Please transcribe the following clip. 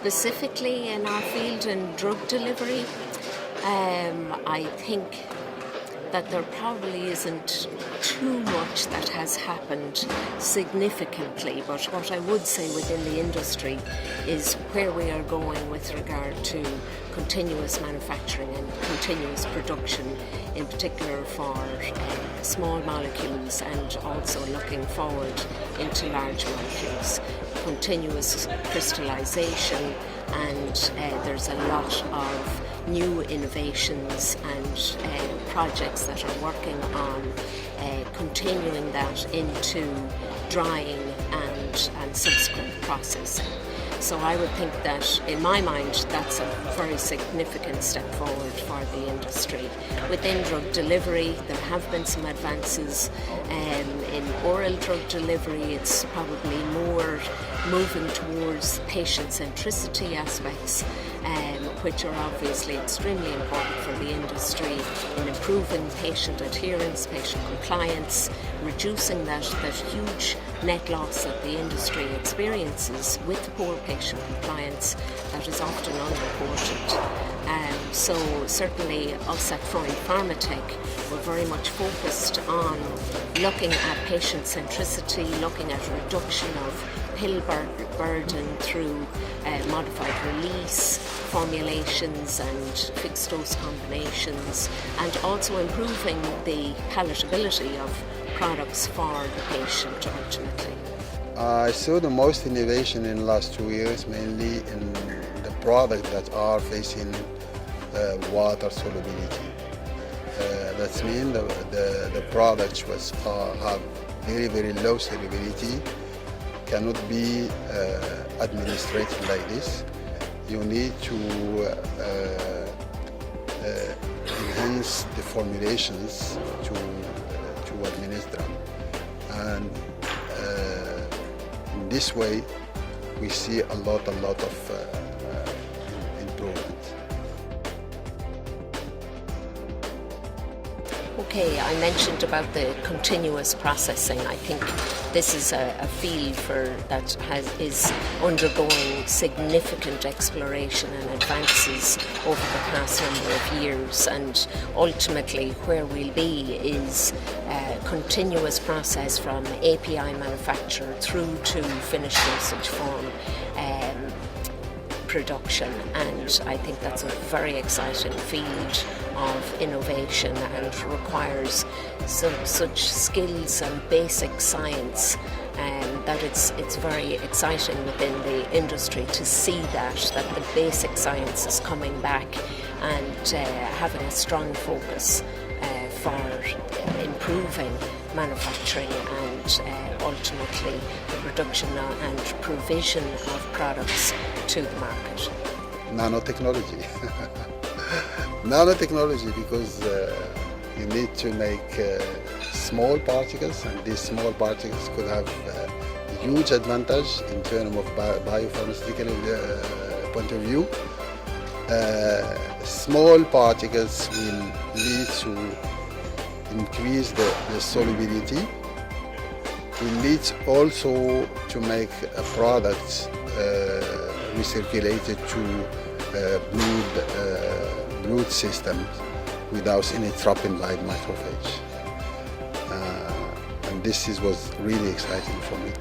specifically in our field in drug delivery, I think that there probably isn't too much that has happened significantly, but what I would say within the industry is where we are going with regard to continuous manufacturing and continuous production, in particular for small molecules, and also looking forward into large molecules, continuous crystallization, and there's a lot of new innovations and projects that are working on continuing that into drying and subsequent processing. So I would think that, in my mind, that's a very significant step forward for the industry. Within drug delivery, there have been some advances. In oral drug delivery, it's probably more moving towards patient centricity aspects, which are obviously extremely important for the industry in improving patient adherence, patient compliance, reducing that huge net loss that the industry experiences with poor patient compliance that is often unreported. So certainly us at Freund Pharmatech, we're very much focused on looking at patient centricity, looking at reduction of pill burden through modified release, formulations and fixed dose combinations, and also improving the palatability of products for the patient ultimately. I saw the most innovation in the last 2 years, mainly in the products that are facing water solubility. That means the products which have very, very low solubility cannot be administered like this. You need to enhance the formulations to administer them. And in this way, we see a lot of improvement. Okay, I mentioned about the continuous processing. I think this is a field that is undergoing significant exploration and advances over the past number of years, and ultimately where we'll be is continuous process from API manufacture through to finished dosage form production, and I think that's a very exciting field of innovation and requires such skills and basic science, that it's very exciting within the industry to see that the basic science is coming back and having a strong focus for improving manufacturing and ultimately the production and provision of products to the market. Nanotechnology. Nanotechnology, because you need to make small particles, and these small particles could have huge advantage in terms of biopharmaceutical point of view. Small particles will lead to increase the solubility. Will lead also to make a product recirculated to blood system without any trapping by macrophage. And this was really exciting for me.